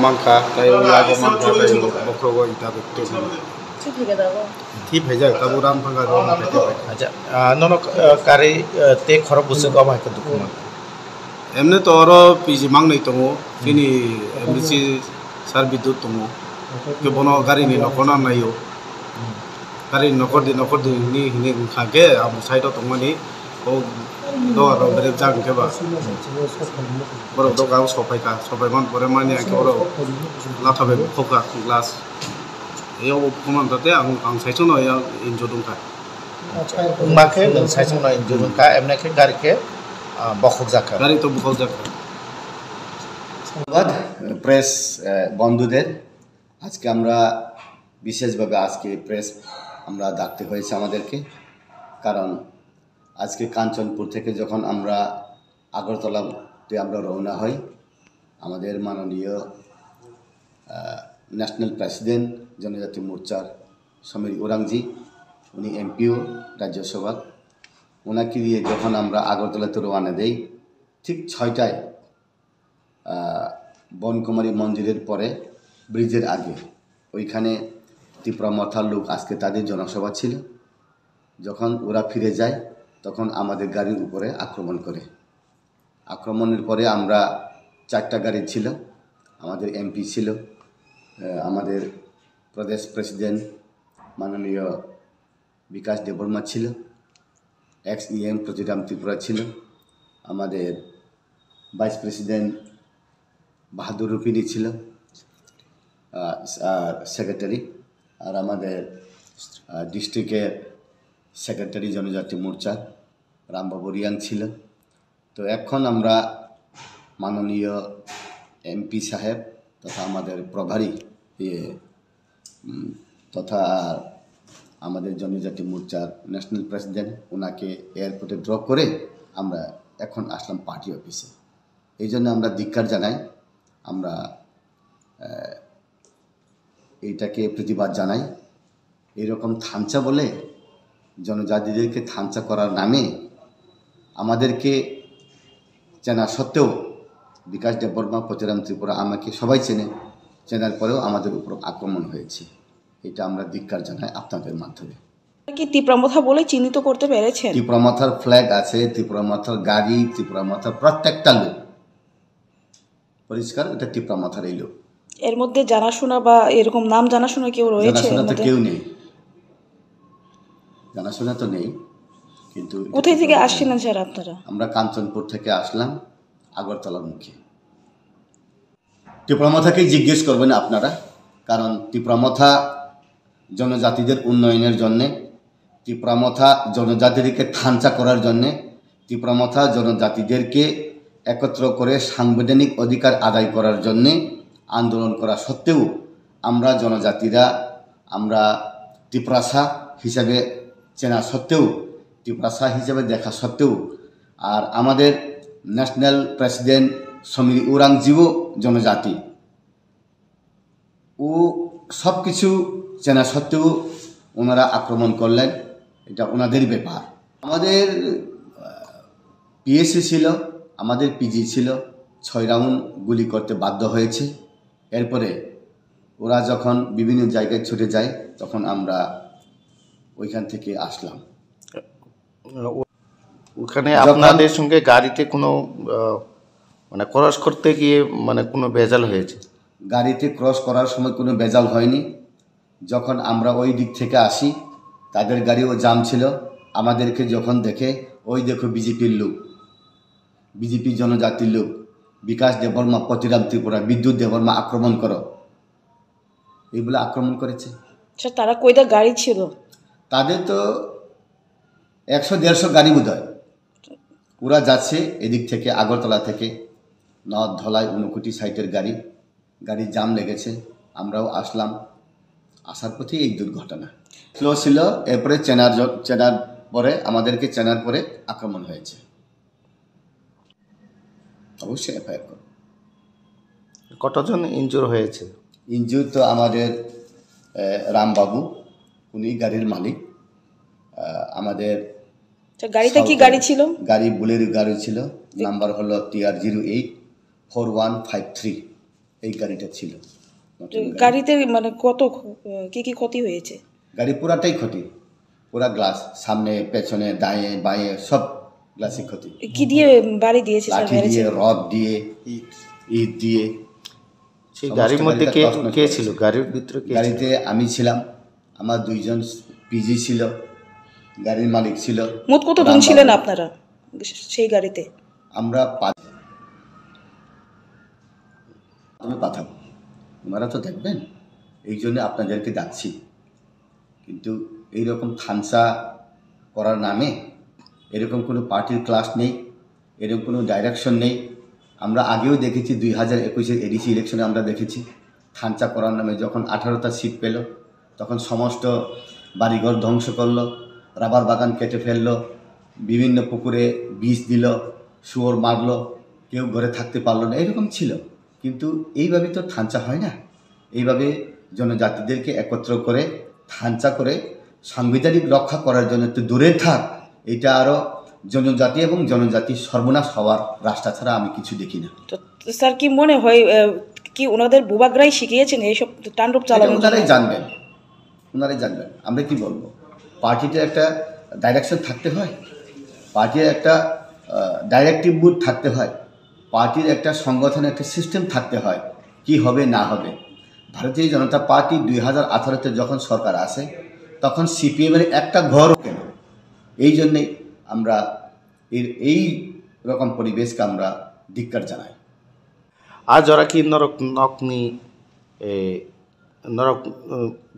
mangka tayo lago mangka tayo bokrogo ita bekto thi bhaijak tabu ram phanga ro pete bai acha nono kari te khoro busu ko bai ka dukuma emne to oro piji mangnai tongo kini emsi sar bidut tongo ke bono gari ni nokona nayo gari nokor di ni khage amu side tongo ni o do aro bere jang ke ba boro do gaus sopai man pore mani ke boro lathabe khoka glass yo phoman tate ang saicho no ya injodung ka মাকে সাইছো না ইনজুরুন কা এমনে কে গাড়ি কে বখক জাকা gari to bukhol jak ধন্যবাদ press বন্ধুদের আজকে আমরা বিশেষভাবে আজকে প্রেস আমরা ডাকতে হয়েছে আমাদেরকে কারণ আজকে কাঞ্চনপুর থেকে যখন আমরা আগরতলাতে আমরা রওনা হই আমাদের মাননীয় ন্যাশনাল প্রেসিডেন্ট জনজাতি মোর্চার সমীর ওরাংজি উনি এমপিও রাজ্যসভা ওনাকে দিয়ে যখন আমরা আগরতলাতে রওনা দেই ঠিক 6টায় বনকুমারী মন্দিরের পরে ব্রিজের আগে ওইখানে ত্রিপুরা মথার লোক আজকে তাদের জনসভা ছিল যখন ওরা ফিরে যায় তখন আমাদের গাড়ির উপরে আক্রমণ করে আক্রমণের পরে আমরা 4টা গাড়ি ছিল আমাদের এমপি ছিল আমাদের প্রদেশ প্রেসিডেন্ট মাননীয় বিকাশ দেববর্মা ছিল এক্স ইএম প্রতিরাম ত্রিপুরা ছিল আমাদের ভাইস প্রেসিডেন্ট বাহাদুর রুপিনি ছিল সেক্রেটারি আর আমাদের ডিস্ট্রিক্টের সেক্রেটারি জনজাতি মোর্চা রামবাবু রিয়াং ছিল তো এখন আমরা মাননীয় এমপি সাহেব তথা আমাদের প্রভারী তথা আমাদের জনজাতি মোর্চার ন্যাশনাল প্রেসিডেন্ট ওনাকে এয়ারপোর্টে ড্রপ করে আমরা এখন আসলাম পার্টি অফিসে এই জন্য আমরা ধিক্কার জানাই আমরা এইটাকে প্রতিবাদ জানাই এইরকম থানচা বলে জনজাতিদেরকে থানচা করার নামে আমাদেরকে চেনা সত্ত্বেও বিকাশ দেববর্মা প্রতিরাম ত্রিপুরা আমাকে সবাই চেনার পরেও আমাদের উপর আক্রমণ হয়েছে এটা আমরা ধিক্কার জানাই আপনাদের মাধ্যমে কি ত্রিপুরামথা বলে চিহ্নিত করতে পেরেছেন ত্রিপুরামথার ফ্ল্যাগ আছে ত্রিপুরামথার গাড়ি ত্রিপুরামথার প্রত্যেকটা লোক পরিষ্কার এটা ত্রিপুরামথার এই লোক এর মধ্যে জানাশোনা বা এরকম নাম জানাশোনা কেউ রয়েছে জানাশোনা তো কেউ নেই জানাশোনা তো নেই কিন্তু কোথায় থেকে আসছিলেন স্যার আপনারা আমরা কাঞ্চনপুর থেকে আসলাম আগরতলার মুখে ত্রিপুরামথাকেই জিজ্ঞেস করবেন আপনারা কারণ ত্রিপুরামথা জনজাতিদের উন্নয়নের জন্যে ত্রিপুরামথা জনজাতিদেরকে থানচা করার জন্যে ত্রিপুরামথা জনজাতিদেরকে একত্র করে সাংবিধানিক অধিকার আদায় করার জন্যে আন্দোলন করা সত্ত্বেও আমরা জনজাতিরা আমরা ত্রিপুরাসা হিসাবে চেনা সত্ত্বেও ত্রিপুরাসা হিসাবে দেখা সত্ত্বেও আর আমাদের ন্যাশনাল প্রেসিডেন্ট সমীর ওরাংজিও জনজাতি ও সব কিছু চেনা সত্ত্বেও ওনারা আক্রমণ করলেন এটা ওনাদের ব্যাপার আমাদের পিএসসি ছিল আমাদের পিজি ছিল 6 রাউন্ড গুলি করতে বাধ্য হয়েছে এরপরে ওরা যখন বিভিন্ন জায়গায় ছুটে যায় তখন আমরা ওইখান থেকে আসলাম ওখানে আপনাদের সঙ্গে গাড়িতে কোনো মানে ক্রস করতে গিয়ে মানে কোনো ভেজাল হয়েছে গাড়িতে ক্রস করার সময় কোনো ভেজাল হয়নি যখন আমরা ওই দিক থেকে আসি তাদের গাড়িও জাম ছিল আমাদেরকে যখন দেখে ওই দেখো বিজেপির লোক বিজেপি জনজাতির লোক বিকাশ দেববর্মা প্রতিরাম ত্রিপুরা বিদ্যুৎ দেববর্মা আক্রমণ করো এইগুলো আক্রমণ করেছে স্যার তারা কয়টা গাড়ি ছিল তাদের তো 100-150 গাড়ি বোধ হয় ওরা যাচ্ছে এদিক থেকে আগরতলা থেকে নর্থ ধলাই ঊনকোটি সাইটের গাড়ি জাম লেগেছে আমরাও আসলাম আসার পথে এই দুর্ঘটনা স্লো ছিল এরপরে চেনার পরে আমাদেরকে চেনার পরে আক্রমণ হয়েছে অবশ্যই এফআইআর করো কতজন ইনজুর হয়েছে ইনজুর তো আমাদের রামবাবু উনি গাড়ির মালিক আমাদের গাড়িটা কি গাড়ি ছিল গাড়ি বুলেরো গাড়ি ছিল নাম্বার হলো TR084153 এই গাড়িটা ছিল। নতুন গাড়ি। গাড়িতে মানে কত কি কি ক্ষতি হয়েছে? গাড়ি পুরাটাই ক্ষতি, পুরা গ্লাস, সামনে পেছনে দায়ে বাঁয়ে সব গ্লাসই ক্ষতি। কি দিয়ে বাড়ি দিয়েছে স্যার? লাঠি দিয়ে, রড দিয়ে, ইট দিয়ে। সেই সমস্ত গাড়ির মধ্যে কে গাড়িটা তছনছ কে করেছে। ছিল? গাড়ির ভিতরে কে ছিল? গাড়িতে আমি ছিলাম, আমার 2 জন পিজি ছিল, গাড়ির মালিক ছিল। মোট কতজন রামবাবু। ছিলেন আপনারা সেই গাড়িতে? আমরা তুমি পাঠাবো, ওনারা তো দেখবেন, এই জন্য আপনাদেরকে ডাকছি। কিন্তু এইরকম থানসা করার নামে এরকম কোনো পার্টির ক্লাস নেই, এরকম কোনো ডাইরেকশন নেই। আমরা আগেও দেখেছি 2021-এর এডিসি ইলেকশনে আমরা দেখেছি থানসা করার নামে যখন 18টা সিট পেল তখন সমস্ত বাড়িঘর ধ্বংস করলো, রাবার বাগান কেটে ফেললো, বিভিন্ন পুকুরে বিষ দিল, শুয়োর মারলো, কেউ ঘরে থাকতে পারলো না, এরকম ছিল। কিন্তু এইভাবে তো থানসা হয় না। এইভাবে জনজাতিদেরকে একত্র করে থানসা করে সাংবিধানিক রক্ষা করার জন্য একটু দূরে থাক, এটা আরও জনজাতি এবং জনজাতির সর্বনাশ হওয়ার রাস্তা ছাড়া আমি কিছু দেখি না। তো স্যার কি মনে হয় কি ওনাদের বুবাগ্রাই শিখিয়েছেন এইসব তাণ্ডব চালানোর জন্য? ওনারাই জানবেন, ওনারাই জানবেন। আমরা কি বলবো, পার্টিতে একটা ডাইরেকশন থাকতে হয়, পার্টির একটা ডাইরেক্টিভ বুথ থাকতে হয়, পার্টির একটা সংগঠনের একটা সিস্টেম থাকতে হয়, কি হবে না হবে। ভারতীয় জনতা পার্টি 2018-তে যখন সরকার আসে তখন সিপিএমের একটা ঘর কেন, এই জন্যেই আমরা এই রকম পরিবেশকে আমরা ধিক্কার জানাই। আজ ওরা কি নরক নকনি নরক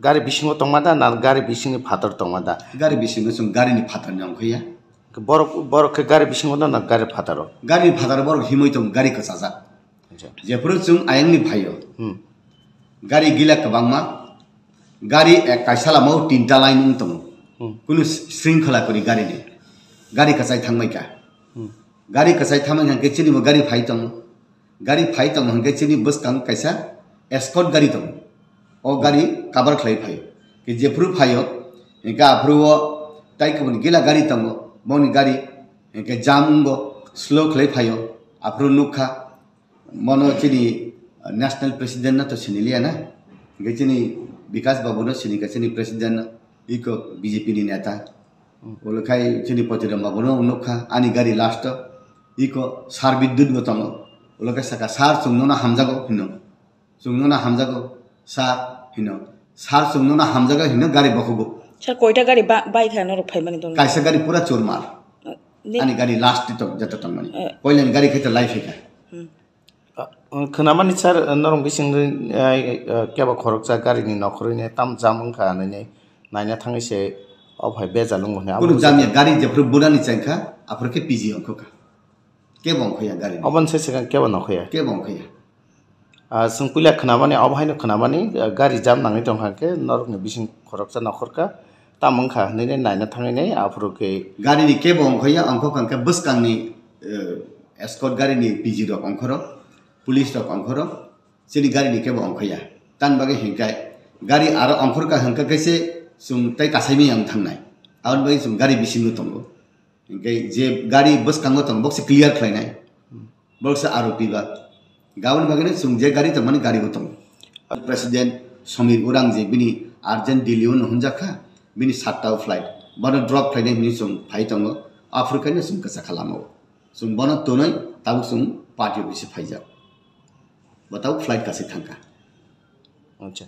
গাড়ি বিশিং তংমাদা না গাড়ি বিশিং ফাতর তংমাদা? গাড়ি বেশি গাড়িनि फाथर नंग खैया বড় বড় গাড়ি বিশিং না গাড়ি ফাতর? गाड़ी फाथर बर हिमै तं गाड़ी कसाजा जेफोर जों आयंनि भाइयो गाड़ी गिला कबांमा गाड़ी एक कायसालामाव 3टा लाइन तं कुनु श्रृंखला करि गाड़ीनि गाड़ी कसाय थांबायका गाड़ी कसाय थांबाय हंके चिनि गाड़ी फाइ तं हंके चिनि बसकां कायसा एस्कॉर्ट गाड़ी तं ओ गाड़ी काबार खलाय फाइ कि जेफोर फाइयो इनका आफ्रुओ ताइ कबन गिला गाड़ी तं बनि गाड़ी इनके जामुंगो स्लो खलाय फाइयो आफ्रु नुखा मनो चिनि नेशनल प्रेसिडेंट ना तो सिनिलिया ना इनके चिनि विकास बाबू ना सिनि चिनि प्रेसिडेंट इको बीजेपी नि नेता ओलखाय चिनि पतिरम बाबू ना नुखा आनि गाड़ी लास्ट इको सार विद्युत गतंगो ओलखाय सका सार सुंगनो हामजागो सार हिनो सार सुंगनो हामजागो हिनो गाड़ी बखगो স্যার কয়টা গাড়ি বাইক হ্যাঁ নরক ফাই মানে তো कायसा गाड़ी पूरा चोर मार आनी गाड़ी लास्ट तो जत तंग माने पहिले गाड़ी खेत लाइफ है खोनामानि सार नरम बिसिं केबा खरकजा गारिनि नखरैनो ताम जामुंखा नै नायना थांैसे अफाय बेजालुंग होने कुनु जामिया गाड़ी जेफ्रु बुरानि चांखा आफरके पीजी अंखका के बंखया गाड़ी अबन से केबा नखया के बंखया जों पुलिया खोनामानि अबहायनो खोनामानि गारि जाम नाङै दंहाके नरकनि बिसिं खरकजा नखरका तामंखा नै नायना थांैनै आफरके गाड़ी के बंखया अंख कांके बस कांनि एस्कॉर्ट गाड़ी नि पीजी रक अंखरो पुलिस रक अंखरो सिनि गाड़ी नि के बंखया तान बागे हिंकाय गाड़ी आरो अंखरका हंका कैसे सुं तै कासायमि आं थांनाय आउन बागे सुं गाड़ी बिसिंनो तंगो हिंकाय जे गाड़ी बस कांगो तंग बक्स क्लियर खलायनाय बक्स आरोपी बा गावन बागे सुं जे गाड़ी तंग माने गाड़ी गो तंग प्रेसिडेंट समीर उरां जे बिनि अर्जेंट दिल्लीयाव नहुनजाखा बिनि 7टा फ्लाइट बनो ड्रप फ्लाइट बिनि सुं फाइ तंगो आफ्रिकानि सुं कसा खालामो सुं बनो तोनै ताबु सुं पार्टी बिसे फाइजा बताओ फ्लाइट कासे थांका अच्छा